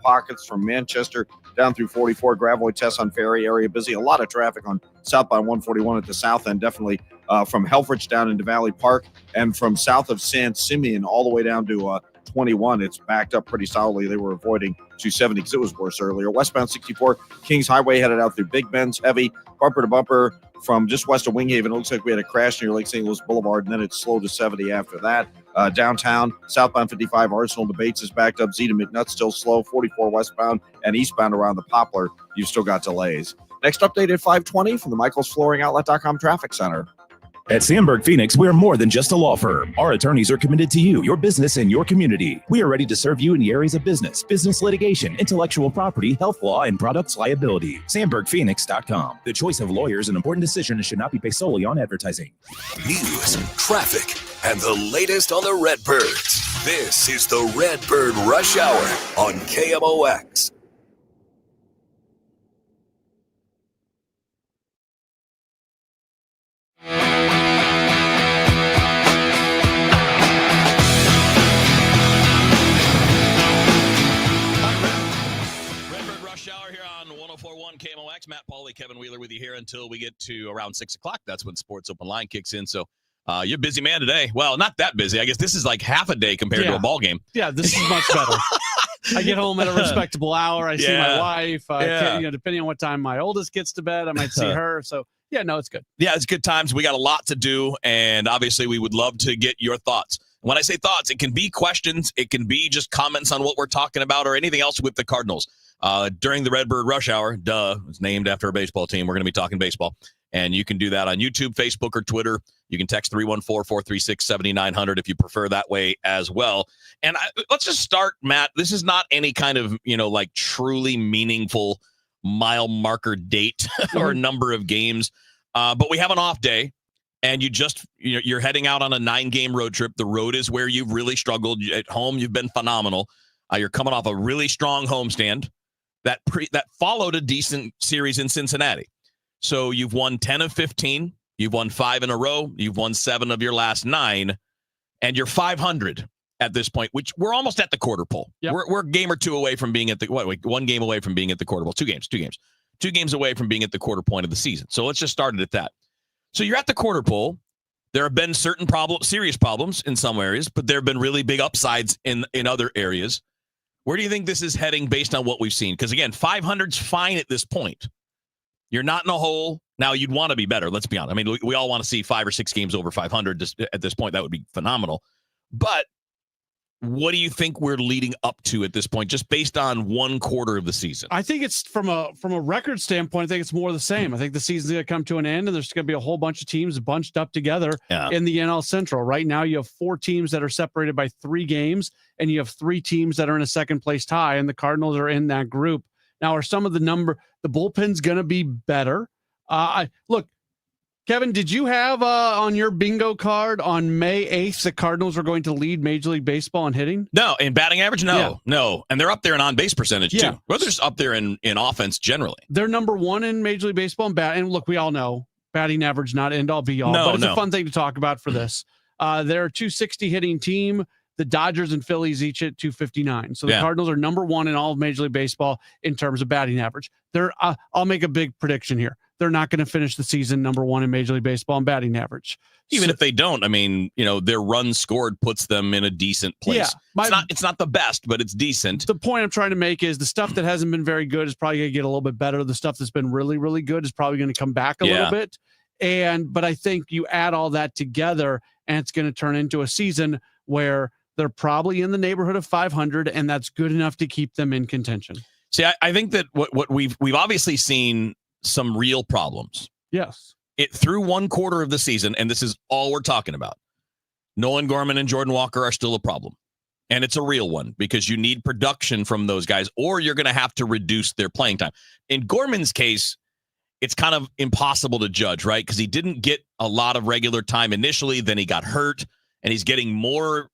pockets from Manchester down through 44. Gravois, Tesson Ferry area busy. A lot of traffic on southbound 141 at the south end, definitely from Helfrich down into Valley Park, and from south of San Simeon all the way down to 21. It's backed up pretty solidly. They were avoiding 270 because it was worse earlier. Westbound 64, Kings Highway headed out through Big Bend's heavy, bumper to bumper from just west of Winghaven. It looks like we had a crash near Lake St. Louis Boulevard, and then it's slow to 70 after that. Downtown, southbound 55, Arsenal to Bates is backed up. Z to McNutt still slow. 44 westbound and eastbound around the Poplar, you've still got delays. Next update at 5:20 from the michaelsflooringoutlet.com traffic center. At Sandberg Phoenix, we're more than just a law firm. Our attorneys are committed to you, your business, and your community. We are ready to serve you in the areas of business litigation, intellectual property, health law, and products liability. SandbergPhoenix.com. The choice of lawyers is an important decision and should not be based solely on advertising. News, traffic, and the latest on the Redbirds. This is the Redbird Rush Hour on KMOX. KMOX, Matt Pauley, Kevin Wheeler with you here until we get to around 6 o'clock. That's when Sports Open Line kicks in. So you're a busy man today. Well, not that busy. I guess this is like half a day compared to a ball game. Yeah, this is much better. I get home at a respectable hour. I see my wife. Depending on what time my oldest gets to bed, I might see her. So, yeah, no, it's good. Yeah, it's good times. We got a lot to do, and obviously we would love to get your thoughts. When I say thoughts, it can be questions. It can be just comments on what we're talking about or anything else with the Cardinals. During the Redbird Rush Hour, it's named after a baseball team. We're going to be talking baseball. And you can do that on YouTube, Facebook, or Twitter. You can text 314-436-7900 if you prefer that way as well. And let's just start, Matt. This is not any kind of, like truly meaningful mile marker date or number of games. But we have an off day. And you're heading out on a 9-game road trip. The road is where you've really struggled. At home, you've been phenomenal. You're coming off a really strong homestand that followed a decent series in Cincinnati. So you've won 10 of 15. You've won 5 in a row. You've won 7 of your last 9. And you're 500 at this point, which we're almost at the quarter pole. Yep. We're a game or two away from being at the 1 game away from being at the quarter pole. 2 games. 2 games away from being at the quarter point of the season. So let's just start it at that. So you're at the quarter pole. There have been certain serious problems in some areas, but there have been really big upsides in other areas. Where do you think this is heading based on what we've seen? Because, again, 500's fine at this point. You're not in a hole. Now, you'd want to be better. Let's be honest. I mean, we all want to see 5 or 6 games over 500 at this point. That would be phenomenal. But what do you think we're leading up to at this point, just based on 1 quarter of the season? I think it's from a record standpoint, I think it's more of the same. I think the season's going to come to an end, and there's going to be a whole bunch of teams bunched up together in the NL Central. Right now, you have 4 teams that are separated by 3 games, and you have 3 teams that are in a second-place tie, and the Cardinals are in that group. Now, are some of the bullpen's going to be better? Look, Kevin, did you have on your bingo card on May 8th the Cardinals are going to lead Major League Baseball in hitting? No. In batting average? No. And they're up there in on-base percentage, too. Well, they're just up there in offense generally. They're number 1 in Major League Baseball in bat. And look, we all know batting average not end-all, be-all. But it's a fun thing to talk about for this. They're a 260 hitting team. The Dodgers and Phillies each at 259. So the Cardinals are number 1 in all of Major League Baseball in terms of batting average. I'll make a big prediction here. They're not going to finish the season number 1 in Major League Baseball in batting average. Even if they don't, I mean, their runs scored puts them in a decent place. Yeah, it's not the best, but it's decent. The point I'm trying to make is the stuff that hasn't been very good is probably going to get a little bit better. The stuff that's been really, really good is probably going to come back a little bit. But I think you add all that together, and it's going to turn into a season where they're probably in the neighborhood of 500, and that's good enough to keep them in contention. See, I think that what we've obviously seen some real problems. Yes. Through 1 quarter of the season, and this is all we're talking about, Nolan Gorman and Jordan Walker are still a problem. And it's a real one because you need production from those guys, or you're going to have to reduce their playing time. In Gorman's case, it's kind of impossible to judge, right? Because he didn't get a lot of regular time initially, then he got hurt, and he's getting more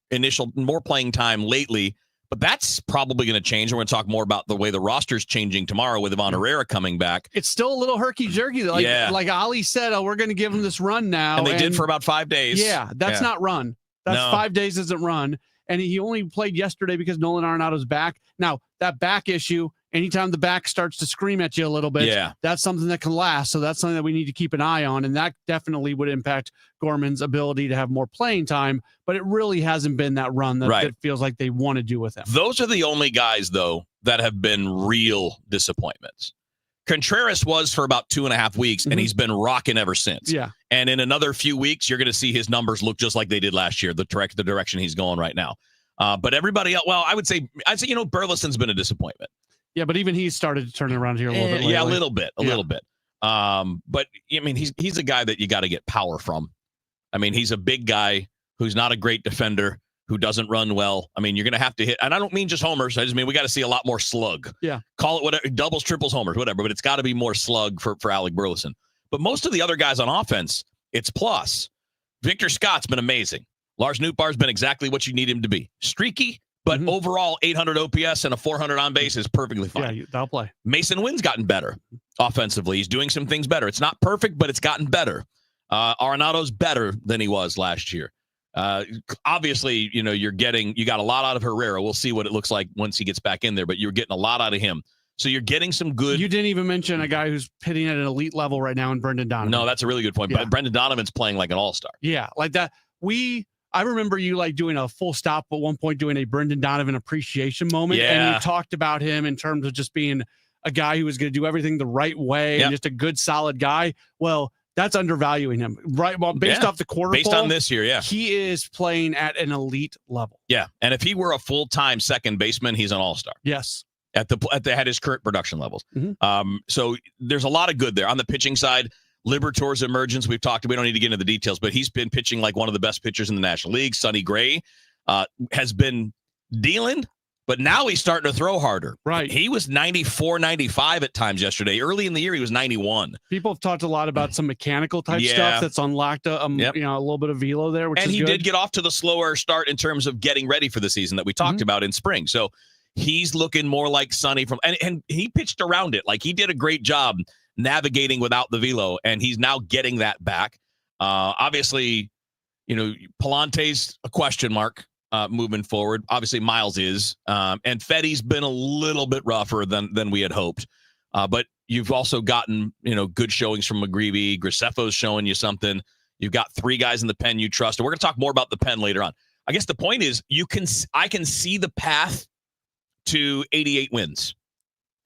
playing time lately. But that's probably going to change. We're going to talk more about the way the roster's changing tomorrow with Ivan Herrera coming back. It's still a little herky-jerky. Like Ali said, we're going to give him this run now. And they did for about 5 days. Yeah, that's not run. That's 5 days isn't run. And he only played yesterday because Nolan Arenado's back. Now, that back issue, anytime the back starts to scream at you a little bit, that's something that can last. So that's something that we need to keep an eye on. And that definitely would impact Gorman's ability to have more playing time. But it really hasn't been that run that feels like they want to do with him. Those are the only guys, though, that have been real disappointments. Contreras was for about 2.5 weeks, and he's been rocking ever since. Yeah. And in another few weeks, you're going to see his numbers look just like they did last year, the direction he's going right now. But everybody else, well, I'd say, Burleson's been a disappointment. Yeah, but even he's started to turn around here a little bit lately. Yeah, a little bit. But, I mean, he's a guy that you got to get power from. I mean, he's a big guy who's not a great defender, who doesn't run well. I mean, you're going to have to hit, and I don't mean just homers. I just mean we got to see a lot more slug. Yeah. Call it whatever, doubles, triples, homers, whatever, but it's got to be more slug for Alec Burleson. But most of the other guys on offense, it's plus. Victor Scott's been amazing. Lars Nootbaar's been exactly what you need him to be. Streaky, but overall 800 OPS and a 400 on base is perfectly fine. Yeah, that'll play. Mason Wynn's gotten better offensively. He's doing some things better. It's not perfect, but it's gotten better. Arenado's better than he was last year. Obviously, you got a lot out of Herrera. We'll see what it looks like once he gets back in there, but you're getting a lot out of him. So you're getting some good. You didn't even mention a guy who's pitting at an elite level right now in Brendan Donovan. No, that's a really good point. Yeah. But Brendan Donovan's playing like an all-star. Yeah, like that. I remember you like doing a full stop at one point, doing a Brendan Donovan appreciation moment. Yeah. And you talked about him in terms of just being a guy who was going to do everything the right way and just a good, solid guy. Well, that's undervaluing him, right? Well, based off the quarter based on this year, he is playing at an elite level. Yeah, and if he were a full-time second baseman, he's an all-star. Yes, at his current production levels. So there's a lot of good there on the pitching side. Libertor's emergence, we don't need to get into the details, but he's been pitching like one of the best pitchers in the National League. Sonny Gray has been dealing. But now he's starting to throw harder. Right. He was 94, 95 at times yesterday. Early in the year, he was 91. People have talked a lot about some mechanical type stuff that's unlocked a little bit of velo there, which and is he good. Did get off to the slower start in terms of getting ready for the season that we talked about in spring. So he's looking more like Sonny and he pitched around it. Like he did a great job navigating without the velo, and he's now getting that back. Obviously, Palante's a question mark. Moving forward, obviously Miles is, and Fetty's been a little bit rougher than we had hoped. But you've also gotten good showings from McGreevy. Graceffo's showing you something. You've got 3 guys in the pen you trust, and we're going to talk more about the pen later on. I guess the point is I can see the path to 88 wins.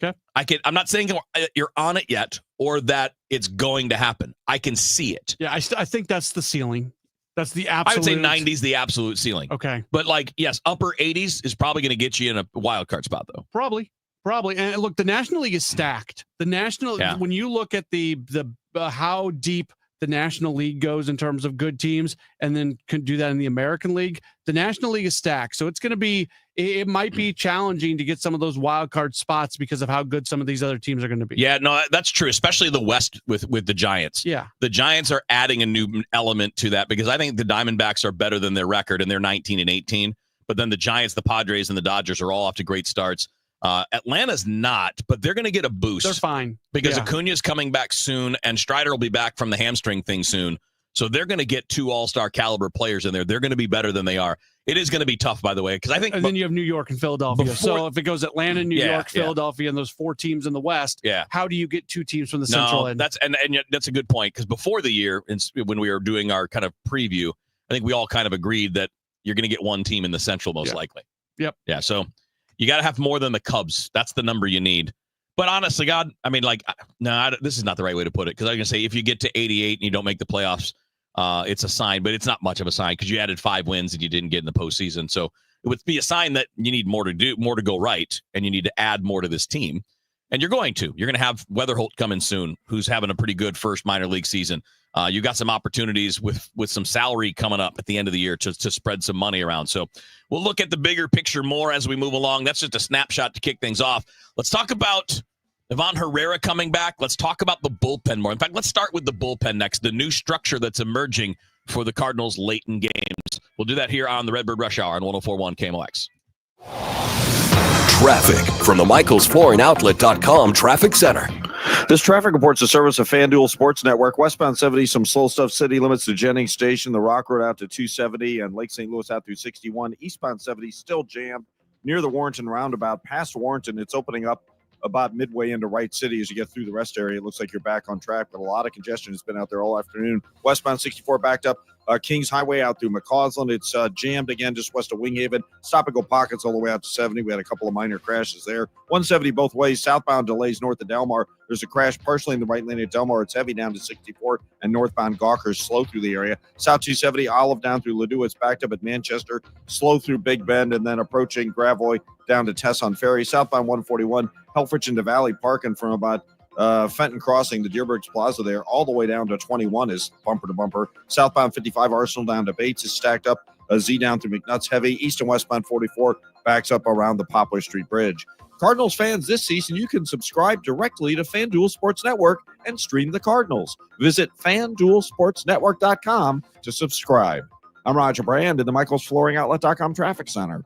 Okay, I'm not saying you're on it yet or that it's going to happen. I can see it. Yeah, I think that's the ceiling. That's the absolute. I would say 90 is the absolute ceiling. Okay. But yes, upper 80s is probably going to get you in a wild card spot, though. Probably. And look, the National League is stacked. When you look at the how deep the National League goes in terms of good teams, and then can do that in the American League, the National League is stacked. So it might be challenging to get some of those wild card spots because of how good some of these other teams are going to be. Yeah, no, that's true, especially the West with the Giants. Yeah. The Giants are adding a new element to that because I think the Diamondbacks are better than their record, and they're 19-18. But then the Giants, the Padres, and the Dodgers are all off to great starts. Atlanta's not, but they're going to get a boost. They're fine. Because Acuna's coming back soon, and Strider will be back from the hamstring thing soon. So they're going to get 2 all-star caliber players in there. They're going to be better than they are. It is going to be tough, by the way, because I think. And then you have New York and Philadelphia. So if it goes Atlanta, New York, Philadelphia, and those 4 teams in the West, how do you get 2 teams from the Central end? That's a good point, because before the year, when we were doing our kind of preview, I think we all kind of agreed that you're going to get 1 team in the Central most likely. Yep. Yeah. So you got to have more than the Cubs. That's the number you need. But honestly, God, I mean, this is not the right way to put it, because I was going to say if you get to 88 and you don't make the playoffs, it's a sign, but it's not much of a sign because you added 5 wins and you didn't get in the postseason. So it would be a sign that you need more to go right, and you need to add more to this team. And you're going to have Weatherholt coming soon, who's having a pretty good first minor league season. You got some opportunities with some salary coming up at the end of the year to spread some money around. So we'll look at the bigger picture more as we move along. That's just a snapshot to kick things off. Let's talk about Ivan Herrera coming back. Let's talk about the bullpen more. In fact, let's start with the bullpen next, the new structure that's emerging for the Cardinals late in games. We'll do that here on the Redbird Rush Hour on 104.1 KMOX. Traffic from the MichaelsFlooringOutlet.com Traffic Center. This traffic report's a service of FanDuel Sports Network. Westbound 70, some slow stuff. City limits to Jennings Station. The Rock Road out to 270 and Lake St. Louis out through 61. Eastbound 70, still jammed. near the Warrenton roundabout. Past Warrenton, it's opening up about midway into Wright City. As you get through the rest area, it looks like you're back on track, but a lot of congestion has been out there all afternoon. Westbound 64 backed up. Kings Highway out through McCausland. It's jammed again just west of Winghaven. Stop-and-go pockets all the way out to 70. We had a couple of minor crashes there. 170 both ways. Southbound delays north of Delmar. There's a crash partially in the right lane at Delmar. It's heavy down to 64, and northbound Gawker's slow through the area. South 270, Olive down through Ladue. It's backed up at Manchester, slow through Big Bend, and then approaching Gravois down to Tesson Ferry. Southbound 141, Helfrich into Valley Parking from about Fenton Crossing, the Deerbergs Plaza there, all the way down to 21 is bumper to bumper. Southbound 55 Arsenal down to Bates is stacked up. Z down through McNutt's heavy. East and westbound 44 backs up around the Poplar Street Bridge. Cardinals fans, this season you can subscribe directly to FanDuel Sports Network and stream the Cardinals. Visit FanDuelSportsNetwork.com to subscribe. I'm Roger Brand in the MichaelsFlooringOutlet.com Traffic Center.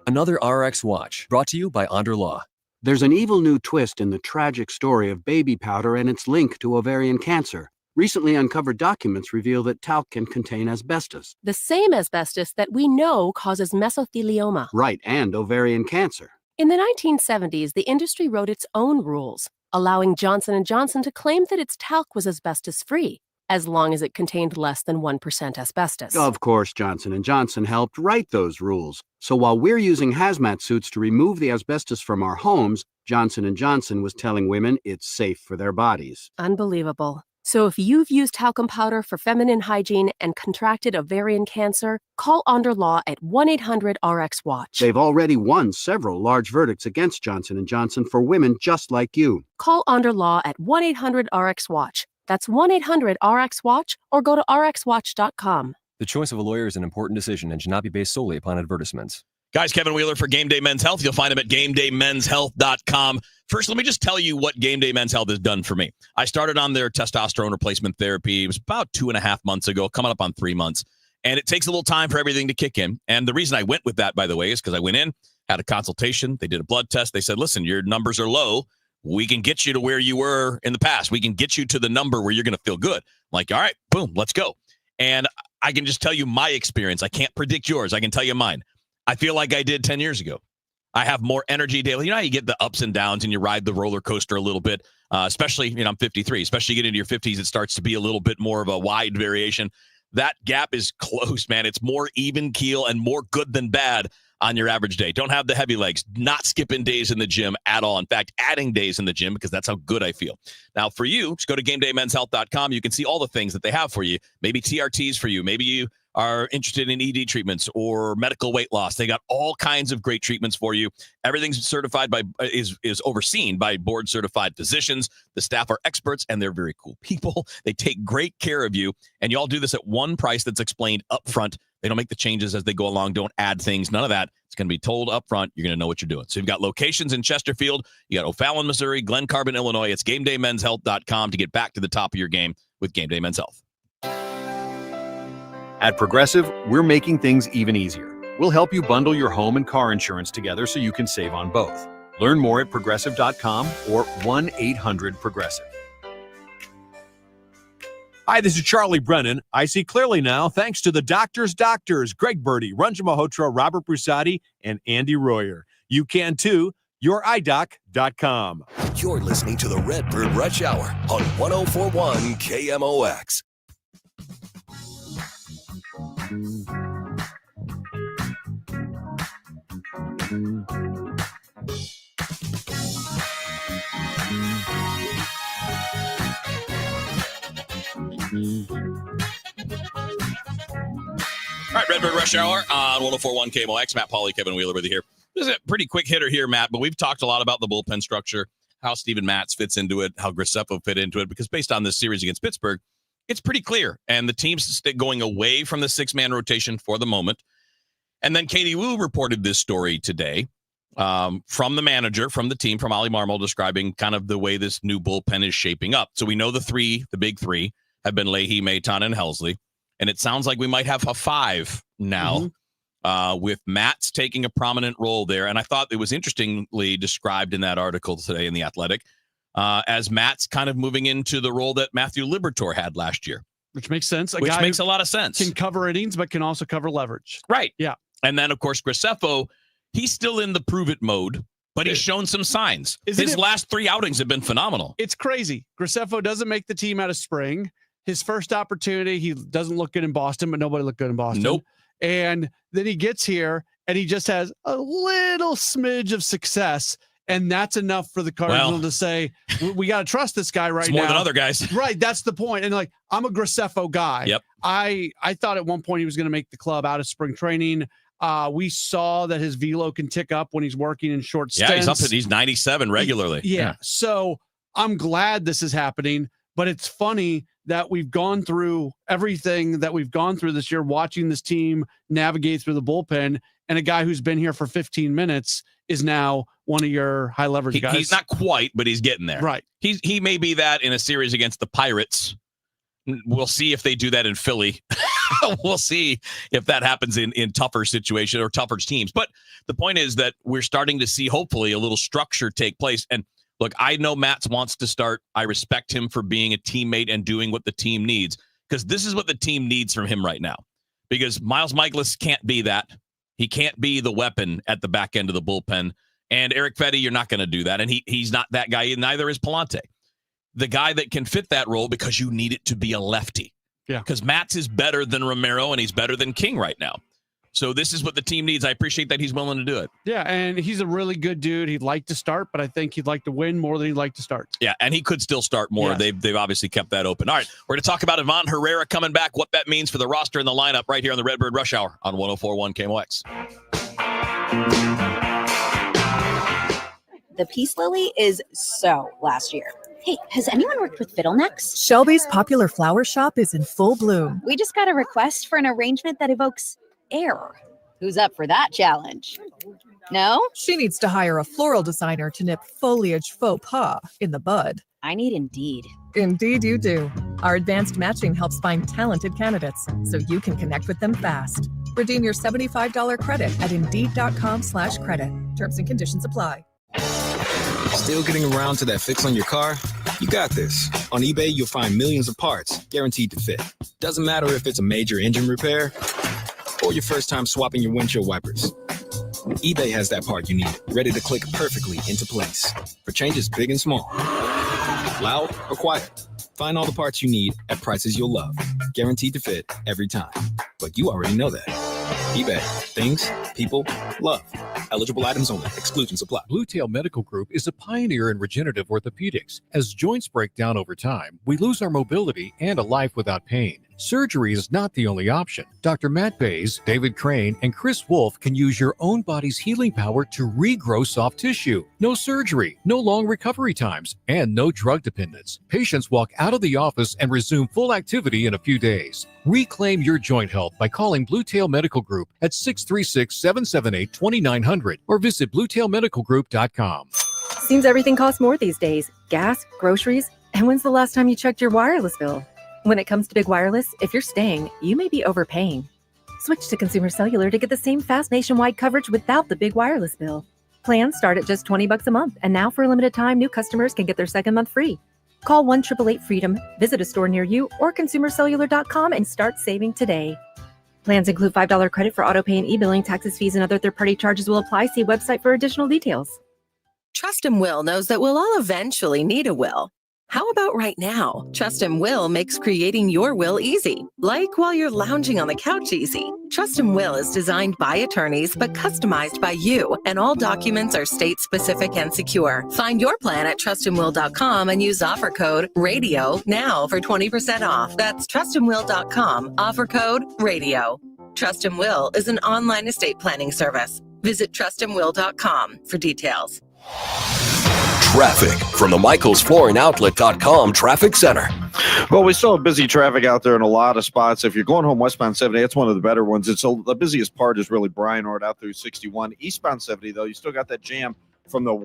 Another RX Watch brought to you by Onder Law. There's an evil new twist in the tragic story of baby powder and its link to ovarian cancer. Recently uncovered documents reveal that talc can contain asbestos. The same asbestos that we know causes mesothelioma. Right, and ovarian cancer. In the 1970s, the industry wrote its own rules, allowing Johnson & Johnson to claim that its talc was asbestos-free, as long as it contained less than 1% asbestos. Of course, Johnson & Johnson helped write those rules. So while we're using hazmat suits to remove the asbestos from our homes, Johnson & Johnson was telling women it's safe for their bodies. Unbelievable. So if you've used talcum powder for feminine hygiene and contracted ovarian cancer, call Onder Law at 1-800-RX-WATCH. They've already won several large verdicts against Johnson & Johnson for women just like you. Call Onder Law at 1-800-RX-WATCH. That's 1-800-RX-WATCH or go to rxwatch.com. The choice of a lawyer is an important decision and should not be based solely upon advertisements. Guys, Kevin Wheeler for Game Day Men's Health. You'll find him at GameDayMen'sHealth.com. First, let me just tell you what Game Day Men's Health has done for me. I started on their testosterone replacement therapy. It was about 2.5 months ago, coming up on 3 months. And it takes a little time for everything to kick in. And the reason I went with that, by the way, is because I went in, had a consultation. They did a blood test. They said, listen, your numbers are low. We can get you to where you were in the past. We can get you to the number where you're going to feel good. I'm like, all right, boom, let's go. And I can just tell you my experience. I can't predict yours. I can tell you mine. I feel like I did 10 years ago. I have more energy daily. You know how you get the ups and downs and you ride the roller coaster a little bit, especially, I'm 53, especially you get into your 50s, it starts to be a little bit more of a wide variation. That gap is close, man. It's more even keel and more good than bad on your average day. Don't have the heavy legs, not skipping days in the gym at all. In fact, adding days in the gym because that's how good I feel. Now, for you, just go to GameDayMen'sHealth.com. You can see all the things that they have for you. Maybe TRTs for you. Maybe you are interested in ED treatments or medical weight loss. They got all kinds of great treatments for you. Everything's certified by is overseen by board certified physicians. The staff are experts and they're very cool people. They take great care of you, and you all do this at one price that's explained up front. They don't make the changes as they go along. Don't add things. None of that. It's going to be told up front. You're going to know what you're doing. So you've got locations in Chesterfield. You got O'Fallon, Missouri, Glen Carbon, Illinois. It's GameDayMen'sHealth.com to get back to the top of your game with Game Day Men's Health. At Progressive, we're making things even easier. We'll help you bundle your home and car insurance together so you can save on both. Learn more at Progressive.com or 1-800-PROGRESSIVE. Hi, this is Charlie Brennan. I see clearly now thanks to the doctors, Greg Birdie, Ranjan Malhotra, Robert Brusati, and Andy Royer. You can too. YourEyeDoc.com. You're listening to the Redbird Rush Hour on 1041 KMOX. All right, Redbird Rush Hour on 1041 KMOX. Matt Pauley, Kevin Wheeler with you here. This is a pretty quick hitter here, Matt, but we've talked a lot about the bullpen structure, how Steven Matz fits into it, how Graceffo fit into it, because based on this series against Pittsburgh, it's pretty clear. And the team's going away from the six-man rotation for the moment. And then Katie Wu reported this story today from the manager, from the team, from Ollie Marmol, describing kind of the way this new bullpen is shaping up. So we know the big three, have been Leahy, Maton, and Helsley. And it sounds like we might have a five now with Matz taking a prominent role there. And I thought it was interestingly described in that article today in The Athletic as Matz kind of moving into the role that Matthew Liberatore had last year. Which makes sense. Which makes a lot of sense. Can cover innings, but can also cover leverage. Right. Yeah. And then, of course, Graceffo, he's still in the prove it mode, but he's shown some signs. His last 3 outings have been phenomenal. It's crazy. Graceffo doesn't make the team out of spring. His first opportunity, he doesn't look good in Boston, but nobody looked good in Boston. Nope. And then he gets here, and he just has a little smidge of success. And that's enough for the Cardinals to say, we got to trust this guy right now. More than other guys. Right. That's the point. And like, I'm a Graceffo guy. Yep. I thought at one point he was going to make the club out of spring training. We saw that his velo can tick up when he's working in short stints. Yeah, he's 97 regularly. Yeah. So I'm glad this is happening, but it's funny that we've gone through everything that we've gone through this year, watching this team navigate through the bullpen, and a guy who's been here for 15 minutes is now one of your high leverage guys. He's not quite, but he's getting there. Right. He may be that in a series against the Pirates. We'll see if they do that in Philly. We'll see if that happens in tougher situations or tougher teams. But the point is that we're starting to see, hopefully, a little structure take place. And look, I know Matz wants to start. I respect him for being a teammate and doing what the team needs, because this is what the team needs from him right now. Because Miles Mikolas can't be that. He can't be the weapon at the back end of the bullpen. And Eric Fetty, you're not going to do that. And he's not that guy. Neither is Palante. The guy that can fit that role, because you need it to be a lefty. Yeah. Because Matz is better than Romero, and he's better than King right now. So this is what the team needs. I appreciate that he's willing to do it. Yeah, and he's a really good dude. He'd like to start, but I think he'd like to win more than he'd like to start. Yeah, and he could still start more. Yes. They've obviously kept that open. All right, we're going to talk about Ivan Herrera coming back, what that means for the roster and the lineup right here on the Redbird Rush Hour on 104.1 KMOX. The peace lily is so last year. Hey, has anyone worked with fiddlenecks? Shelby's popular flower shop is in full bloom. We just got a request for an arrangement that evokes air. Who's up for that challenge? No? She needs to hire a floral designer to nip foliage faux pas in the bud. I need Indeed. Indeed you do. Our advanced matching helps find talented candidates so you can connect with them fast. Redeem your $75 credit at Indeed.com/credit. Terms and conditions apply. Still getting around to that fix on your car? You got this. On eBay, you'll find millions of parts guaranteed to fit. Doesn't matter if it's a major engine repair or your first time swapping your windshield wipers. eBay has that part you need, ready to click perfectly into place for changes big and small. Loud or quiet, find all the parts you need at prices you'll love. Guaranteed to fit every time. But you already know that. eBay. Things people love. Eligible items only. Exclusions apply. Blue Tail Medical Group is a pioneer in regenerative orthopedics. As joints break down over time, we lose our mobility and a life without pain. Surgery is not the only option. Dr. Matt Bays, David Crane, and Chris Wolf can use your own body's healing power to regrow soft tissue. No surgery, no long recovery times, and no drug dependence. Patients walk out of the office and resume full activity in a few days. Reclaim your joint health by calling Blue Tail Medical Group at 636-778-2900 or visit bluetailmedicalgroup.com. Seems everything costs more these days. Gas, groceries, and when's the last time you checked your wireless bill? When it comes to big wireless, if you're staying, you may be overpaying. Switch to Consumer Cellular to get the same fast nationwide coverage without the big wireless bill. Plans start at just $20 a month, and now for a limited time, new customers can get their second month free. Call 1-888-FREEDOM, visit a store near you, or consumercellular.com and start saving today. Plans include $5 credit for auto pay and e-billing. Taxes, fees, and other third-party charges will apply. See website for additional details. Trust Will knows that we'll all eventually need a will. How about right now? Trust Will makes creating your will easy, like while you're lounging on the couch easy. Trust Will is designed by attorneys but customized by you, and all documents are state-specific and secure. Find your plan at trustandwill.com and use offer code RADIO now for 20% off. That's trustandwill.com, offer code RADIO. Trust Will is an online estate planning service. Visit trustandwill.com for details. Traffic from the michaelsflooringoutlet.com traffic center. Well, we still have busy traffic out there in a lot of spots. If you're going home westbound 70, it's one of the better ones. The busiest part is really Bryan Road out through 61. Eastbound 70, though, you still got that jam from the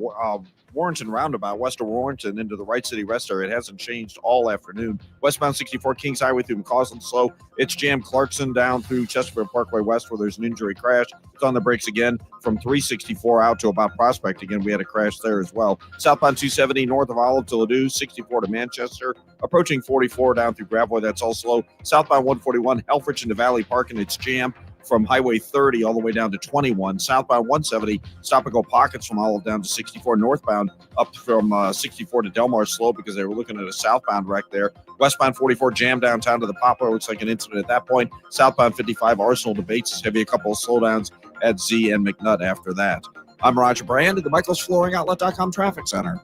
Warrenton roundabout, west of Warrenton into the Wright City Rest area. It hasn't changed all afternoon. Westbound 64 Kings Highway through McCausland slow. It's jammed Clarkson down through Chesterfield Parkway West where there's an injury crash. It's on the brakes again from 364 out to about Prospect. Again, we had a crash there as well. Southbound 270 north of Olive to Ladue, 64 to Manchester. Approaching 44 down through Gravois. That's all slow. Southbound 141 Helfrich into Valley Park and it's jammed from Highway 30 all the way down to 21. Southbound 170, stop-and-go pockets from Olive down to 64. Northbound up from 64 to Delmar slow because they were looking at a southbound wreck there. Westbound 44 jam downtown to the Poplar. Looks like an incident at that point. Southbound 55 Arsenal debates is heavy. A couple of slowdowns at Z and McNutt after that. I'm Roger Brand at the MichaelsFlooringOutlet.com Traffic Center.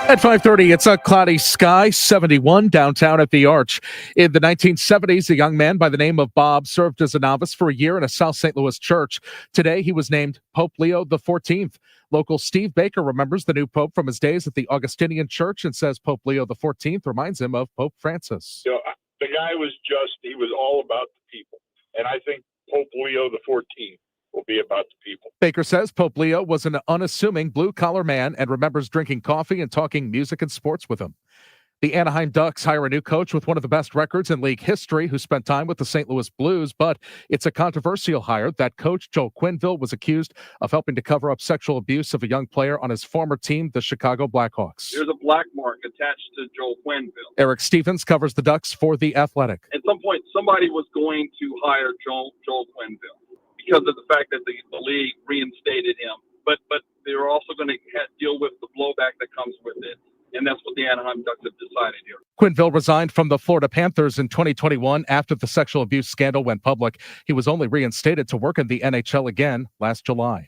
At 5:30, it's a cloudy sky, 71 downtown at the Arch. In the 1970s, a young man by the name of Bob served as a novice for a year in a South St. Louis church. Today, he was named Pope Leo XIV. Local Steve Baker remembers the new pope from his days at the Augustinian Church and says Pope Leo XIV reminds him of Pope Francis. You know, the guy he was all about the people. And I think Pope Leo XIV will be about the people. Baker says Pope Leo was an unassuming blue-collar man and remembers drinking coffee and talking music and sports with him. The Anaheim Ducks hire a new coach with one of the best records in league history who spent time with the St. Louis Blues, but it's a controversial hire. That coach, Joel Quenneville, was accused of helping to cover up sexual abuse of a young player on his former team, the Chicago Blackhawks. There's a black mark attached to Joel Quenneville. Eric Stevens covers the Ducks for The Athletic. At some point, somebody was going to hire Joel Quenneville because of the fact that the league reinstated him. But they're also going to deal with the blowback that comes with it. And that's what the Anaheim Ducks have decided here. Quenneville resigned from the Florida Panthers in 2021 after the sexual abuse scandal went public. He was only reinstated to work in the NHL again last July.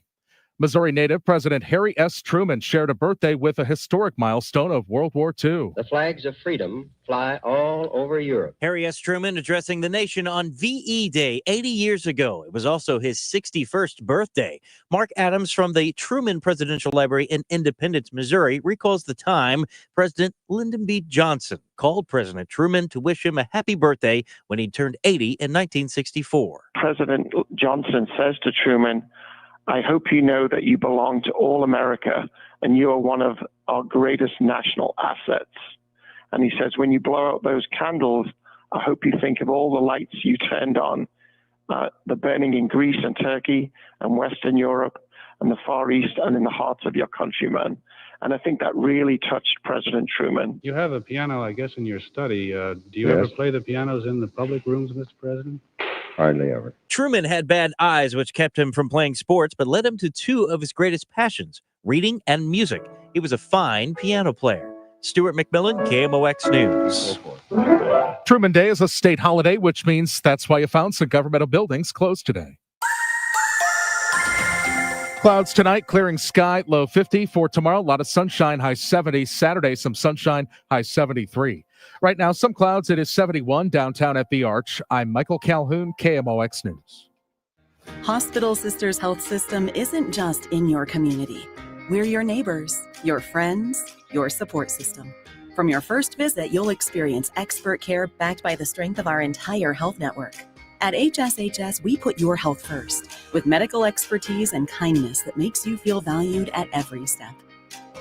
Missouri native President Harry S. Truman shared a birthday with a historic milestone of World War II. The flags of freedom fly all over Europe. Harry S. Truman addressing the nation on VE Day 80 years ago. It was also his 61st birthday. Mark Adams from the Truman Presidential Library in Independence, Missouri, recalls the time President Lyndon B. Johnson called President Truman to wish him a happy birthday when he turned 80 in 1964. President Johnson says to Truman, "I hope you know that you belong to all America and you are one of our greatest national assets." And he says, when you blow out those candles, I hope you think of all the lights you turned on, the burning in Greece and Turkey and Western Europe and the Far East and in the hearts of your countrymen. And I think that really touched President Truman. You have a piano, I guess, in your study. Do you Yes. ever play the pianos in the public rooms, Mr. President? Hardly ever. Truman had bad eyes, which kept him from playing sports, but led him to two of his greatest passions, reading and music. He was a fine piano player. Stuart McMillan, KMOX News. Truman Day is a state holiday, which means that's why you found some governmental buildings closed today. Clouds tonight, clearing sky, low 50. For tomorrow, a lot of sunshine, high 70. Saturday, some sunshine, high 73. Right now, some clouds. It is 71 downtown at the Arch. I'm Michael Calhoun, KMOX News. Hospital Sisters Health System isn't just in your community. We're your neighbors, your friends, your support system. From your first visit, you'll experience expert care backed by the strength of our entire health network. At HSHS, we put your health first, with medical expertise and kindness that makes you feel valued at every step.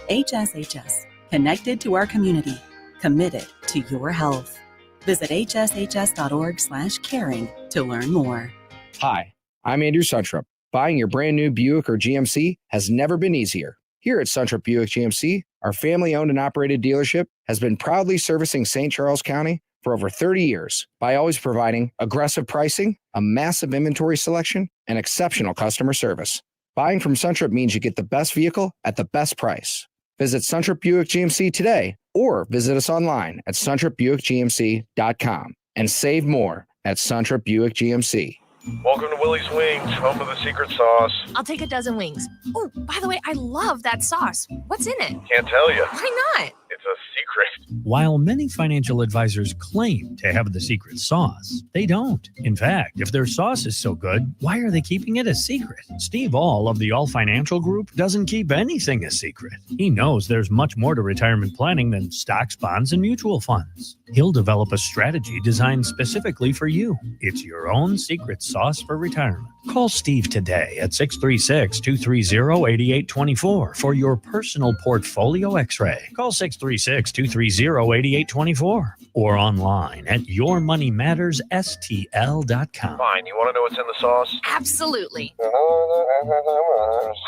HSHS, connected to our community, committed to your health. Visit hshs.org/caring to learn more. Hi, I'm Andrew Suntrup. Buying your brand new Buick or GMC has never been easier. Here at Suntrup Buick GMC, our family-owned and operated dealership has been proudly servicing St. Charles County for over 30 years by always providing aggressive pricing, a massive inventory selection, and exceptional customer service. Buying from Suntrup means you get the best vehicle at the best price. Visit Suntrup Buick GMC today or visit us online at suntrupbuickgmc.com and save more at Suntrup Buick GMC. Welcome to Willie's Wings, home of the secret sauce. I'll take a dozen wings. Oh, by the way, I love that sauce. What's in it? Can't tell you. Why not? It's a secret. While many financial advisors claim to have the secret sauce, they don't. In fact, if their sauce is so good, why are they keeping it a secret? Steve All of the All Financial Group doesn't keep anything a secret. He knows there's much more to retirement planning than stocks, bonds, and mutual funds. He'll develop a strategy designed specifically for you. It's your own secret sauce for retirement. Call Steve today at 636-230-8824 for your personal portfolio x-ray. Call 636-230-8824 or online at yourmoneymattersstl.com. Fine, you want to know what's in the sauce? Absolutely.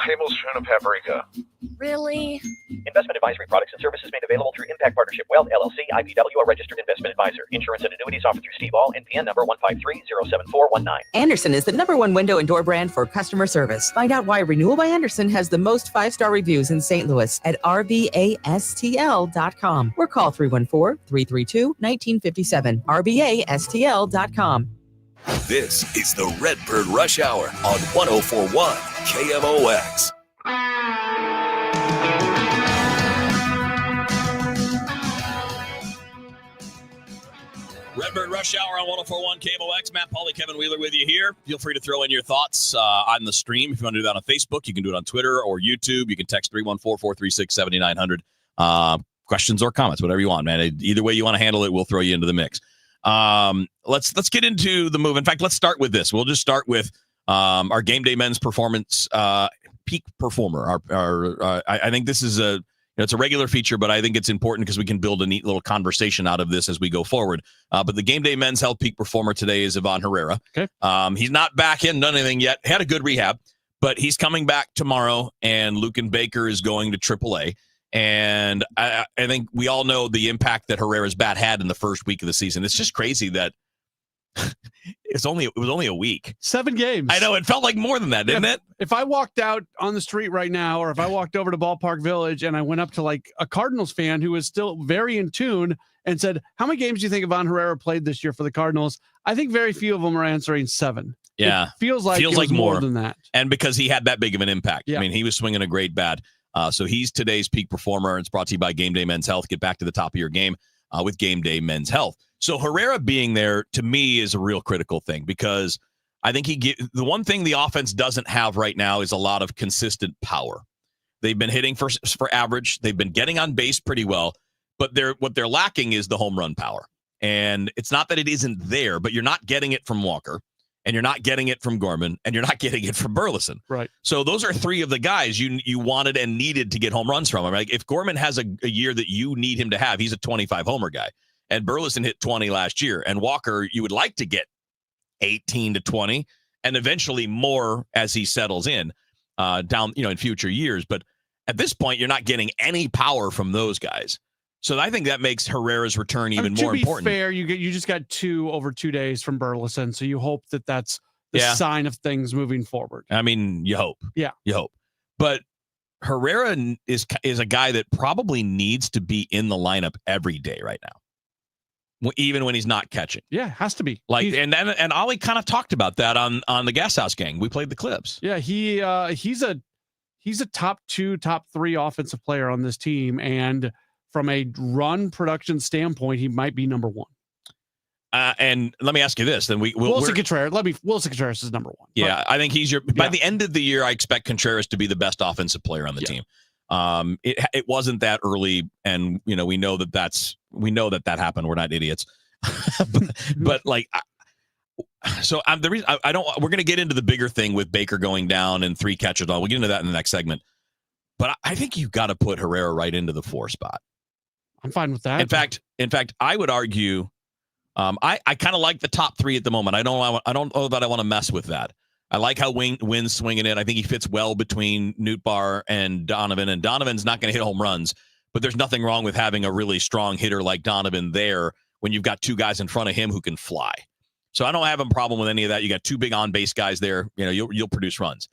Tablespoon of paprika. Really? In Investment advisory products and services made available through Impact Partnership Wealth, LLC, IPW, a registered investment advisor. Insurance and annuities offered through Steve All, NPN number 153-07419. Anderson is the #1 window and door brand for customer service. Find out why Renewal by Anderson has the most 5-star reviews in St. Louis at rbastl.com or call 314-332-1957. rbastl.com. This is the Redbird Rush Hour on 104.1 KMOX. Redbird Rush Hour on 104.1 KMOX. Matt Pauley, Kevin Wheeler with you here. Feel free to throw in your thoughts on the stream. If you want to do that on Facebook, you can do it on Twitter or YouTube. You can text 314-436-7900. Questions or comments, whatever you want, man. Either way you want to handle it, we'll throw you into the mix. Let's get into the move. In fact, let's start with this. We'll just start with our game day men's performance peak performer. I think this is it's a regular feature, but I think it's important because we can build a neat little conversation out of this as we go forward. But the game day men's health peak performer today is Ivan Herrera. Okay. He's not back in, done anything yet. Had a good rehab, but he's coming back tomorrow, and Lucan Baker is going to AAA. And I think we all know the impact that Herrera's bat had in the first week of the season. It's just crazy that it was only a week. 7 games. I know, it felt like more than that, didn't it? If I walked out on the street right now, or if I walked over to Ballpark Village and I went up to like a Cardinals fan who was still very in tune and said, how many games do you think Ivan Herrera played this year for the Cardinals? I think very few of them are answering 7. Yeah. It feels like more than that. And because he had that big of an impact. Yeah. I mean, he was swinging a great bat. So he's today's peak performer. It's brought to you by Game Day Men's Health. Get back to the top of your game with Game Day Men's Health. So Herrera being there, to me, is a real critical thing because I think the one thing the offense doesn't have right now is a lot of consistent power. They've been hitting for average. They've been getting on base pretty well, but what they're lacking is the home run power. And it's not that it isn't there, but you're not getting it from Walker, and you're not getting it from Gorman, and you're not getting it from Burleson. Right. So those are 3 of the guys you wanted and needed to get home runs from. I mean, like if Gorman has a year that you need him to have, he's a 25 homer guy. And Burleson hit 20 last year. And Walker, you would like to get 18 to 20 and eventually more as he settles in down, in future years. But at this point, you're not getting any power from those guys. So I think that makes Herrera's return even more important. To be fair, you just got 2 over 2 days from Burleson, so you hope that that's the sign of things moving forward. I mean, you hope. Yeah. You hope. But Herrera is a guy that probably needs to be in the lineup every day right now, even when he's not catching. Yeah, has to be. And Ollie kind of talked about that on the Gas House Gang. We played the clips. Yeah, he's a top 2, top 3 offensive player on this team, and from a run production standpoint, he might be number 1. And let me ask you this: then Wilson Contreras. Wilson Contreras is number 1. Yeah, I think he's by the end of the year, I expect Contreras to be the best offensive player on the team. It wasn't that early, and we know that happened. We're not idiots, but like. So the reason I don't. We're going to get into the bigger thing with Baker going down and 3 catches on. We'll get into that in the next segment. But I think you've got to put Herrera right into the 4 spot. I'm fine with that. In fact, I would argue. I kind of like the top 3 at the moment. I don't know that I want to mess with that. I like how Wynn's swinging it. I think he fits well between Nootbaar and Donovan. And Donovan's not going to hit home runs, but there's nothing wrong with having a really strong hitter like Donovan there when you've got 2 guys in front of him who can fly. So I don't have a problem with any of that. You got 2 big on base guys there. You'll produce runs.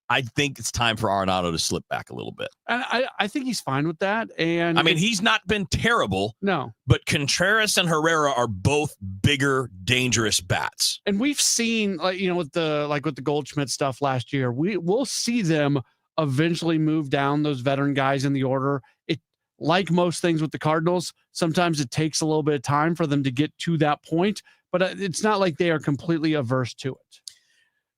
I think it's time for Arenado to slip back a little bit. And I think he's fine with that. And I mean, he's not been terrible. No. But Contreras and Herrera are both bigger, dangerous bats. And we've seen, with the Goldschmidt stuff last year, we'll see them eventually move down those veteran guys in the order. It, like most things with the Cardinals, sometimes it takes a little bit of time for them to get to that point, but it's not like they are completely averse to it.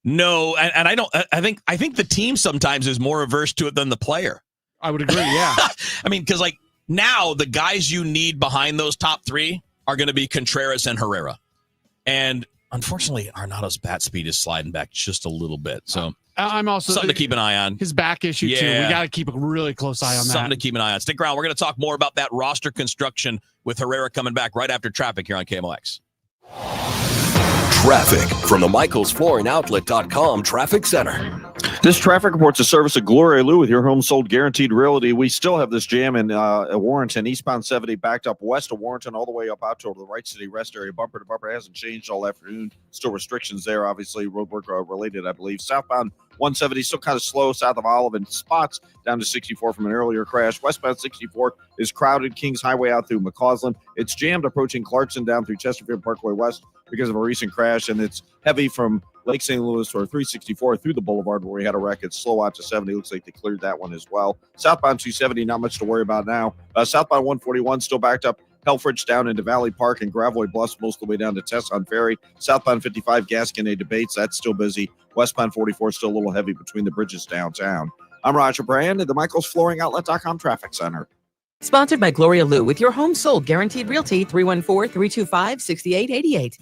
No, and I don't. I think the team sometimes is more averse to it than the player. I would agree. Yeah, I mean, because now the guys you need behind those top 3 are going to be Contreras and Herrera, and unfortunately, Arenado's bat speed is sliding back just a little bit. So I'm also something to keep an eye on. His back issue too. We got to keep a really close eye on that. Something to keep an eye on. Stick around. We're going to talk more about that roster construction with Herrera coming back right after traffic here on KMOX. Traffic from the MichaelsFlooringOutlet.com Traffic Center. This traffic report's a service of Gloria Lou with your home sold guaranteed realty. We still have this jam in Warrenton, eastbound 70, backed up west of Warrenton, all the way up out to the Wright City Rest area. Bumper to bumper hasn't changed all afternoon. Still restrictions there, obviously, roadwork related, I believe. Southbound 170 still kind of slow south of Olive and spots down to 64 from an earlier crash. Westbound 64 is crowded. Kings Highway out through McCausland. It's jammed approaching Clarkson down through Chesterfield Parkway West because of a recent crash, and it's heavy from Lake St. Louis or 364 through the boulevard where we had a wreck. It's slow out to 70. Looks like they cleared that one as well. Southbound 270, not much to worry about now. Southbound 141 still backed up Helfrich down into Valley Park and Gravois Bluffs most of the way down to Tesson Ferry. Southbound 55 Gasconade Debates, that's still busy. Westbound 44 still a little heavy between the bridges downtown. I'm Roger Brand at the michaelsflooringoutlet.com Traffic Center. Sponsored by Gloria Lou with your home sold guaranteed realty 314-325-6888.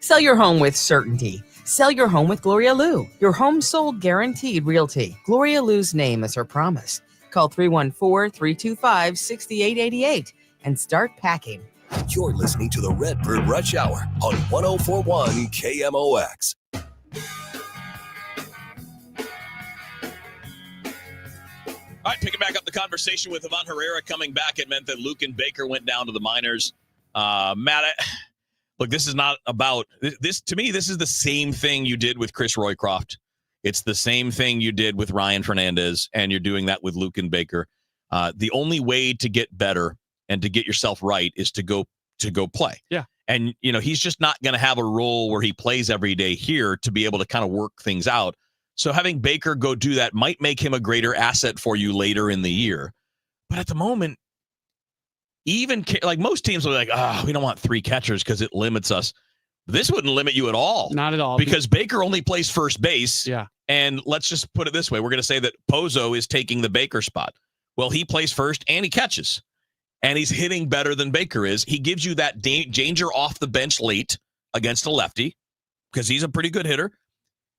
Sell your home with certainty. Sell your home with Gloria Lou. Your home sold guaranteed realty. Gloria Lou's name is her promise. Call 314-325-6888 and start packing. You're listening to the Redbird Rush Hour on 1041 KMOX. All right, picking back up the conversation with Ivan Herrera coming back, it meant that Luke and Baker went down to the minors. Matt, look, this is not about this. To me, this is the same thing you did with Chris Roycroft. It's the same thing you did with Ryan Fernandez, and you're doing that with Luke and Baker. The only way to get better and to get yourself right is to go play. Yeah. And, you know, he's just not going to have a role where he plays every day here to be able to kind of work things out. So having Baker go do that might make him a greater asset for you later in the year. But at the moment, even like most teams will be like, we don't want 3 catchers because it limits us. This wouldn't limit you at all. Not at all. Because Baker only plays first base. Yeah. And let's just put it this way. We're going to say that Pozo is taking the Baker spot. Well, he plays first and he catches. And he's hitting better than Baker is. He gives you that danger off the bench late against a lefty because he's a pretty good hitter.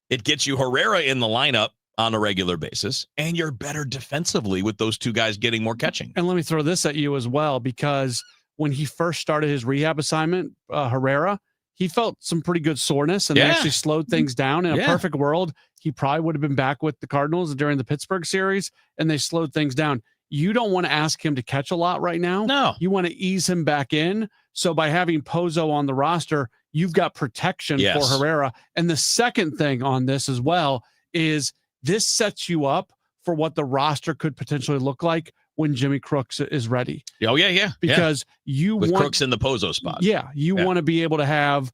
It gets you Herrera in the lineup on a regular basis, and you're better defensively with those two guys getting more catching. And let me throw this at you as well, because when he first started his rehab assignment, Herrera, he felt some pretty good soreness, and they actually slowed things down. In a perfect world, he probably would have been back with the Cardinals during the Pittsburgh series, and they slowed things down. You don't want to ask him to catch a lot right now. No. You want to ease him back in. So by having Pozo on the roster, you've got protection for Herrera. And the second thing on this as well is this sets you up for what the roster could potentially look like when Jimmy Crooks is ready. Oh, yeah. Because you with want Crooks in the Pozo spot. Yeah. You want to be able to have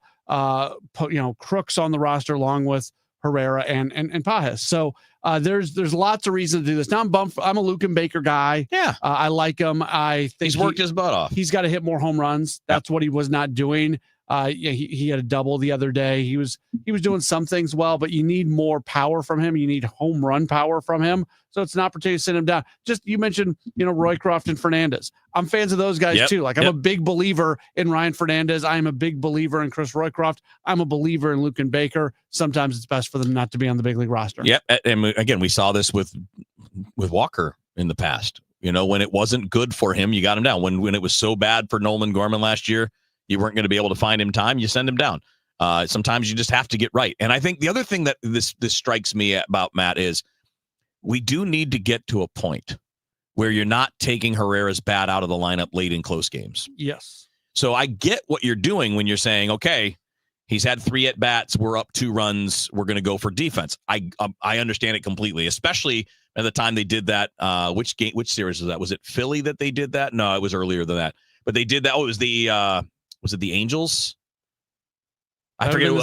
Crooks on the roster along with Herrera and Pajes. So there's lots of reasons to do this. Now I'm a Luke and Baker guy. Yeah. I like him. I think he's worked his butt off. He's got to hit more home runs. That's what he was not doing. He had a double the other day. He was doing some things well, but you need more power from him. You need home run power from him. So it's an opportunity to send him down. Just you mentioned, Roycroft and Fernandez. I'm fans of those guys too. Like I'm a big believer in Ryan Fernandez. I am a big believer in Chris Roycroft. I'm a believer in Luke and Baker. Sometimes it's best for them not to be on the big league roster. Yep. And again, we saw this with Walker in the past. When it wasn't good for him, you got him down. When it was so bad for Nolan Gorman last year, you weren't going to be able to find him time. You send him down. Sometimes you just have to get right. And I think the other thing that this strikes me about, Matt, is we do need to get to a point where you're not taking Herrera's bat out of the lineup late in close games. Yes. So I get what you're doing when you're saying, okay, he's had 3 at-bats. We're up 2 runs. We're going to go for defense. I understand it completely, especially at the time they did that. Which series was that? Was it Philly that they did that? No, it was earlier than that. But they did that. Oh, it was was it the Angels? I forget who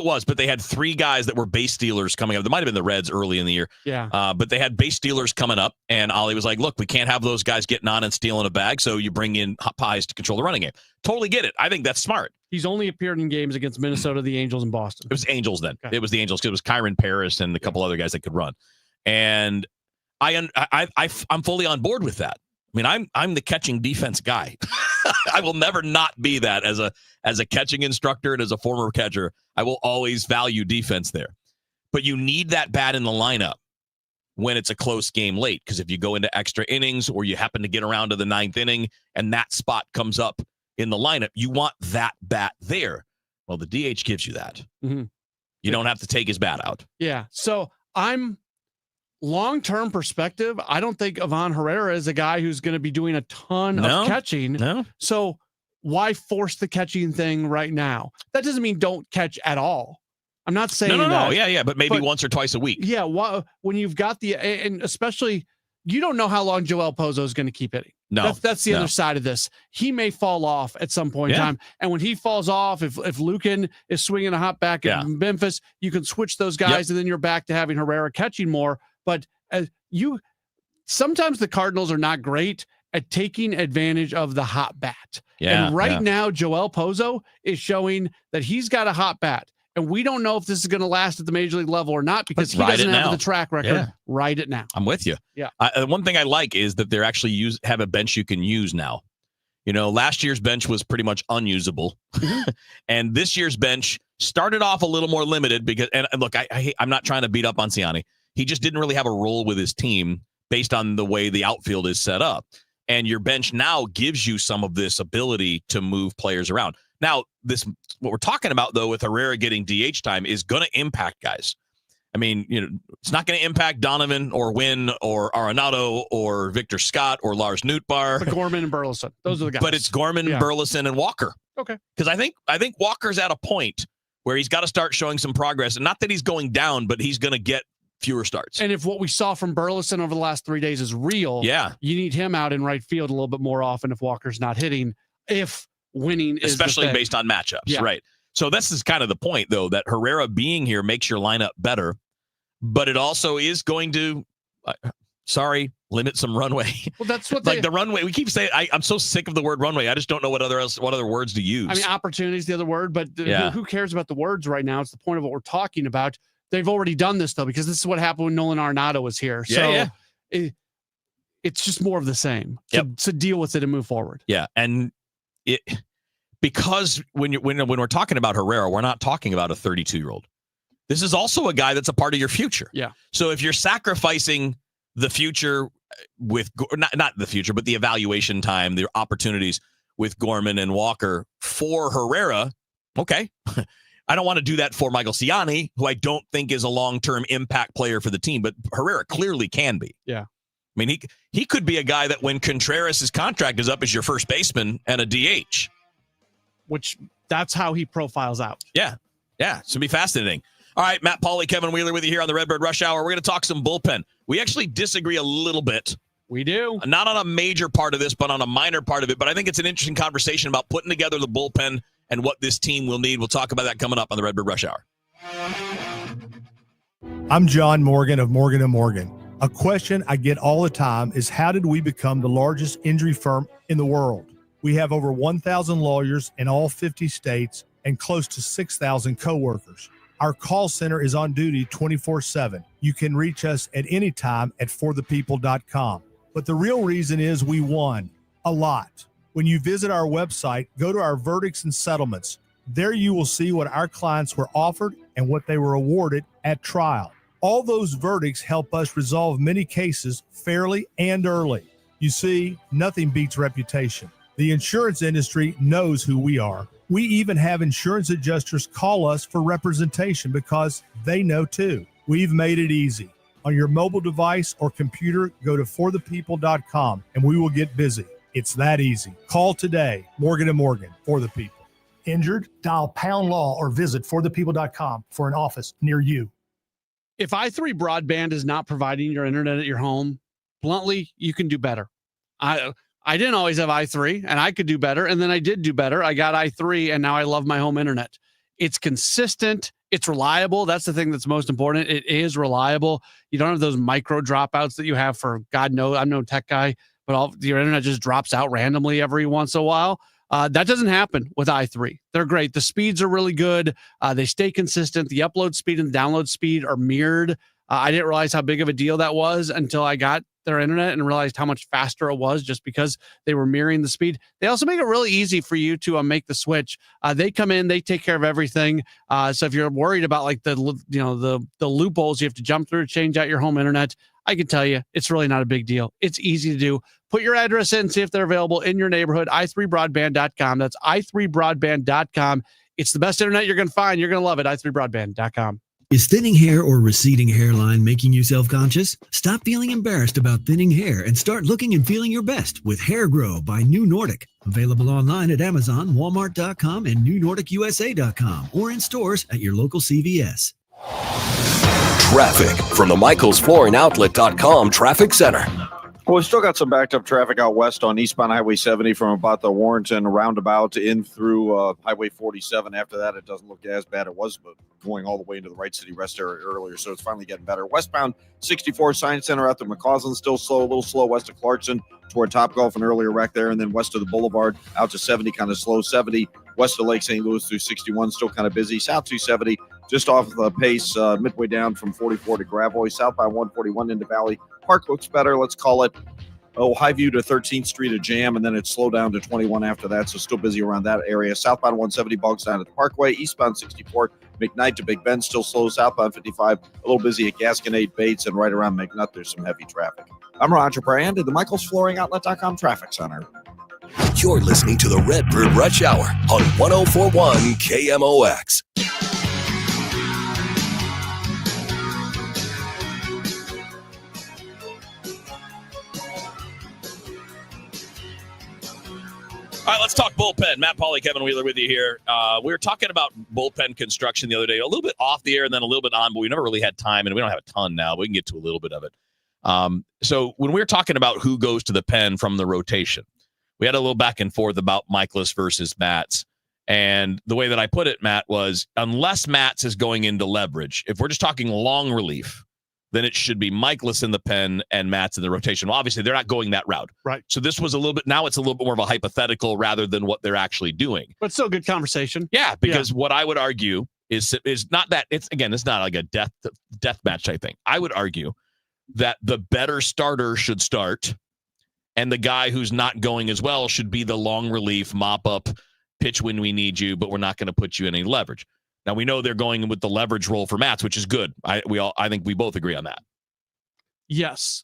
it was, but they had 3 guys that were base stealers coming up. There might have been the Reds early in the year. Yeah. But they had base stealers coming up, and Ollie was like, look, we can't have those guys getting on and stealing a bag, so you bring in hot pies to control the running game. Totally get it. I think that's smart. He's only appeared in games against Minnesota, the Angels, and Boston. It was Angels then. Okay. It was the Angels because it was Kyron Paris and a couple other guys that could run. And I'm fully on board with that. I mean, I'm the catching defense guy. I will never not be that as a catching instructor and as a former catcher. I will always value defense there. But you need that bat in the lineup when it's a close game late, because if you go into extra innings or you happen to get around to the 9th inning and that spot comes up in the lineup, you want that bat there. Well, the DH gives you that. Mm-hmm. You don't have to take his bat out. Yeah. So I'm long-term perspective. I don't think Ivan Herrera is a guy who's going to be doing a ton of catching. No. So why force the catching thing right now? That doesn't mean don't catch at all. I'm not saying No. that. Yeah. But maybe once or twice a week. Yeah. When you've got and especially, you don't know how long Joel Pozo is going to keep hitting. No. That's the other side of this. He may fall off at some point in time. And when he falls off, if Lucan is swinging a hot back at Memphis, you can switch those guys and then you're back to having Herrera catching more. But sometimes the Cardinals are not great at taking advantage of the hot bat. Yeah, and right now, Joel Pozo is showing that he's got a hot bat. And we don't know if this is going to last at the major league level or not because he doesn't have the track record. Yeah. Ride it now. I'm with you. Yeah. One thing I like is that they're actually have a bench you can use now. Last year's bench was pretty much unusable. And this year's bench started off a little more limited because, and look, I'm not trying to beat up on Ciani. He just didn't really have a role with his team based on the way the outfield is set up. And your bench now gives you some of this ability to move players around. Now, what we're talking about, though, with Herrera getting DH time is going to impact guys. I mean, it's not going to impact Donovan or Wynn or Arenado or Victor Scott or Lars Nootbaar. But Gorman and Burleson. Those are the guys. But it's Gorman, Burleson, and Walker. Okay. Because I think Walker's at a point where he's got to start showing some progress. And not that he's going down, but he's going to get fewer starts. And if what we saw from Burleson over the last 3 days is real, you need him out in right field a little bit more often if Walker's not hitting. If winning is especially based on matchups, right? So this is kind of the point, though, that Herrera being here makes your lineup better, but it also is going to, limit some runway. Well, that's what the runway. We keep saying. I'm so sick of the word runway. I just don't know what other words to use. I mean, opportunity is the other word, but who cares about the words right now? It's the point of what we're talking about. They've already done this though, because this is what happened when Nolan Arenado was here. So it's just more of the same. So deal with it and move forward. Yeah, and because when we're talking about Herrera, we're not talking about a 32-year-old. This is also a guy that's a part of your future. Yeah. So if you're sacrificing the future with not the future, but the evaluation time, the opportunities with Gorman and Walker for Herrera, okay. I don't want to do that for Michael Ciani, who I don't think is a long-term impact player for the team, but Herrera clearly can be. Yeah. I mean, he could be a guy that when Contreras' contract is up as your first baseman and a DH. Which that's how he profiles out. Yeah. Yeah. It's going to be fascinating. All right, Matt Pauley, Kevin Wheeler with you here on the Redbird Rush Hour. We're going to talk some bullpen. We actually disagree a little bit. We do. Not on a major part of this, but on a minor part of it. But I think it's an interesting conversation about putting together the bullpen and what this team will need. We'll talk about that coming up on the Redbird Rush Hour. I'm John Morgan of Morgan & Morgan. A question I get all the time is, how did we become the largest injury firm in the world? We have over 1,000 lawyers in all 50 states and close to 6,000 coworkers. Our call center is on duty 24/7. You can reach us at any time at forthepeople.com. But the real reason is we won a lot. When you visit our website, go to our verdicts and settlements. There you will see what our clients were offered and what they were awarded at trial. All those verdicts help us resolve many cases fairly and early. You see, nothing beats reputation. The insurance industry knows who we are. We even have insurance adjusters call us for representation because they know too. We've made it easy. On your mobile device or computer, go to forthepeople.com and we will get busy. It's that easy. Call today. Morgan & Morgan, for the people. Injured? Dial pound law or visit forthepeople.com for an office near you. If i3 broadband is not providing your internet at your home, bluntly, you can do better. I didn't always have i3 and I could do better. And then I did do better. I got i3 and now I love my home internet. It's consistent. It's reliable. That's the thing that's most important. It is reliable. You don't have those micro dropouts that you have for God knows. I'm no tech guy, but your internet just drops out randomly every once in a while. That doesn't happen with i3. They're great. The speeds are really good. They stay consistent. The upload speed and the download speed are mirrored. I didn't realize how big of a deal that was until I got their internet and realized how much faster it was just because they were mirroring the speed. They also make it really easy for you to make the switch. They come in, they take care of everything. So if you're worried about like the loopholes you have to jump through to change out your home internet, I can tell you it's really not a big deal. It's easy to do. Put your address in, see if they're available in your neighborhood. i3broadband.com. That's i3broadband.com. It's the best internet you're going to find. You're going to love it. i3broadband.com. Is thinning hair or receding hairline making you self-conscious? Stop feeling embarrassed about thinning hair and start looking and feeling your best with Hair Grow by New Nordic. Available online at Amazon, Walmart.com, and NewNordicUSA.com, or in stores at your local CVS. Traffic from the MichaelsFlooringOutlet.com Traffic Center. Well, we've still got some backed up traffic out west on eastbound Highway 70 from about the Warrenton roundabout in through Highway 47. After that, it doesn't look as bad. It was going all the way into the Wright City Rest area earlier, so it's finally getting better. Westbound 64 Science Center out to McCausland, still slow, a little slow west of Clarkson toward Topgolf, an earlier wreck there, and then west of the Boulevard out to 70, kind of slow. 70 west of Lake St. Louis through 61, still kind of busy. South 270 just off the pace, midway down from 44 to Gravois. Southbound 141 into Valley Park looks better. Let's call it Highview to 13th Street a jam, and then it's slowed down to 21 after that, so still busy around that area. Southbound 170 bogs down at the Parkway. Eastbound 64 McKnight to Big Bend, still slow. Southbound 55 a little busy at Gasconade, Bates, and right around McNutt there's some heavy traffic. I'm Roger Brand at the MichaelsFlooringOutlet.com Traffic Center. You're listening to the Redbird Rush Hour on 104.1 KMOX. All right, let's talk bullpen. Matt Pauley, Kevin Wheeler with you here. We were talking about bullpen construction the other day, a little bit off the air and then a little bit on, but we never really had time, and we don't have a ton now. But we can get to a little bit of it. So when we were talking about who goes to the pen from the rotation, we had a little back and forth about Michaelis versus Matz. And the way that I put it, Matt, was unless Matz is going into leverage, if we're just talking long relief, then it should be Michaelis in the pen and Matz in the rotation. Well, obviously, they're not going that route. Right. So this was a little bit, now it's a little bit more of a hypothetical rather than what they're actually doing. But still good conversation. Yeah, because what I would argue is not that, it's not like a death match type thing. I would argue that the better starter should start and the guy who's not going as well should be the long relief, mop up, pitch when we need you, but we're not going to put you in any leverage. Now, we know they're going with the leverage role for Matz, which is good. I think we both agree on that. Yes.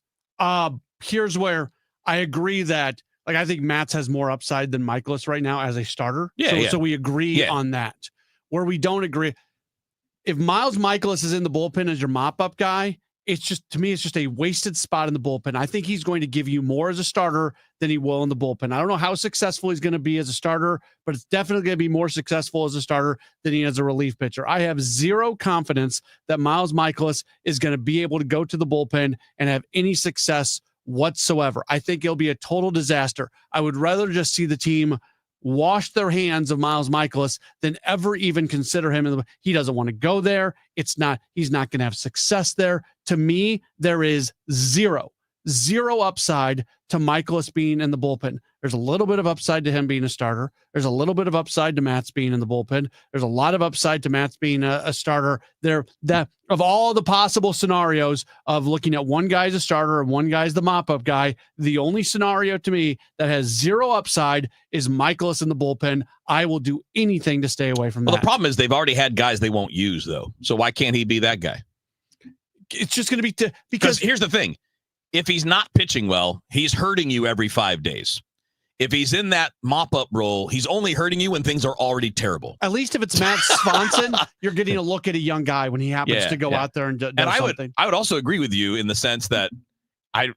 Here's where I agree that, like, I think Matz has more upside than Michaelis right now as a starter. So we agree on that. Where we don't agree, if Miles Michaelis is in the bullpen as your mop-up guy, it's just, to me, it's just a wasted spot in the bullpen. I think he's going to give you more as a starter than he will in the bullpen. I don't know how successful he's going to be as a starter, but it's definitely going to be more successful as a starter than he is a relief pitcher. I have zero confidence that Miles Michaelis is going to be able to go to the bullpen and have any success whatsoever. I think it'll be a total disaster. I would rather just see the team wash their hands of Miles Michaelis than ever even consider him. He doesn't want to go there. He's not going to have success there. To me, there is zero upside to Michaelis being in the bullpen. There's a little bit of upside to him being a starter. There's a little bit of upside to Matz being in the bullpen. There's a lot of upside to Matz being a starter. That of all the possible scenarios of looking at one guy as a starter and one guy as the mop-up guy, the only scenario to me that has zero upside is Michaelis in the bullpen. I will do anything to stay away from that. The problem is they've already had guys they won't use, though. So why can't he be that guy? It's just going to be because here's the thing. If he's not pitching well, he's hurting you every 5 days. If he's in that mop-up role, he's only hurting you when things are already terrible. At least if it's Matt Swanson, you're getting a look at a young guy when he happens to go out there and do something. I would also agree with you in the sense that I'd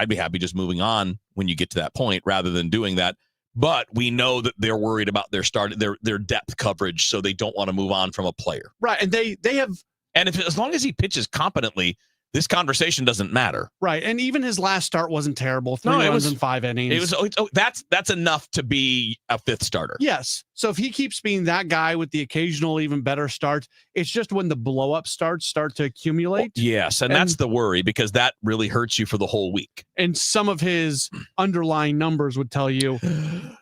be happy just moving on when you get to that point rather than doing that. But we know that they're worried about their depth coverage, so they don't want to move on from a player. Right, and they have. And as long as he pitches competently, this conversation doesn't matter. Right. And even his last start wasn't terrible. 3 runs in 5 innings. That's enough to be a fifth starter. Yes. So if he keeps being that guy with the occasional even better start, it's just when the blow up starts start to accumulate. Well, yes. And that's the worry because that really hurts you for the whole week. And some of his underlying numbers would tell you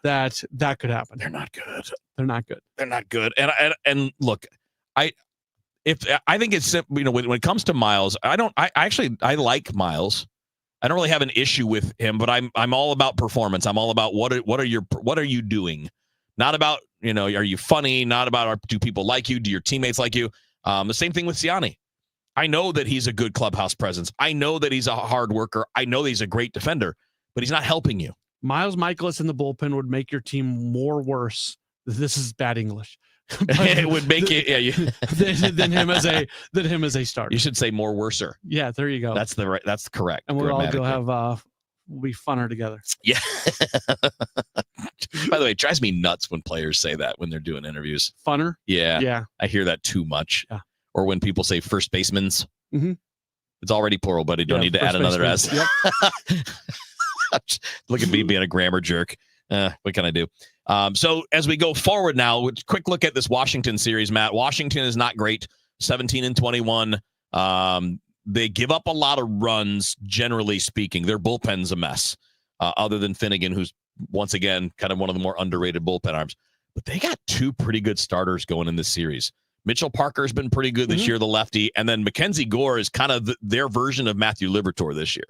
that could happen. They're not good. They're not good. They're not good. And look, I think it's, when it comes to Miles, I like Miles. I don't really have an issue with him, but I'm all about performance. I'm all about what are you doing? Not about, are you funny? Not about do people like you? Do your teammates like you? The same thing with Siani. I know that he's a good clubhouse presence. I know that he's a hard worker. I know that he's a great defender, but he's not helping you. Miles Michaelis in the bullpen would make your team more worse. This is bad English. It would make it. Yeah, than him as a starter. You should say more worser. Yeah, there you go. That's correct. And we'll all go have we'll be funner together. Yeah. By the way, it drives me nuts when players say that when they're doing interviews. Funner? Yeah. Yeah. I hear that too much. Yeah. Or when people say first basemans. Mm-hmm. It's already plural, but you don't need to add another S. Yep. Look at me being a grammar jerk. What can I do? So as we go forward now, quick look at this Washington series, Matt. Washington is not great. 17-21. They give up a lot of runs, generally speaking. Their bullpen's a mess, other than Finnegan, who's, once again, kind of one of the more underrated bullpen arms. But they got two pretty good starters going in this series. Mitchell Parker's been pretty good this year, the lefty. And then Mackenzie Gore is kind of their version of Matthew Liberatore this year.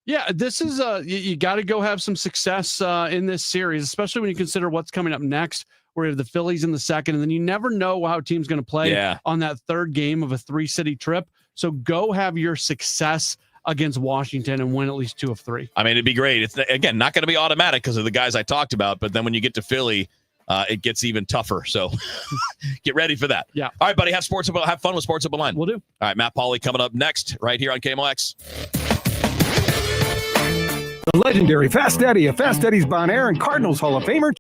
Yeah, this is you got to go have some success in this series, especially when you consider what's coming up next, where you have the Phillies in the second, and then you never know how a team's going to play on that third game of a 3-city trip. So go have your success against Washington and win at least 2 of 3. I mean, it'd be great. It's, again, not going to be automatic because of the guys I talked about, but then when you get to Philly, it gets even tougher. So get ready for that. Yeah. All right, buddy. Have fun with Sports Up Line. We'll do. All right, Matt Pauley coming up next right here on KMOX. The legendary Fast Eddie of Fast Eddie's Bon Air and Cardinals Hall of Famer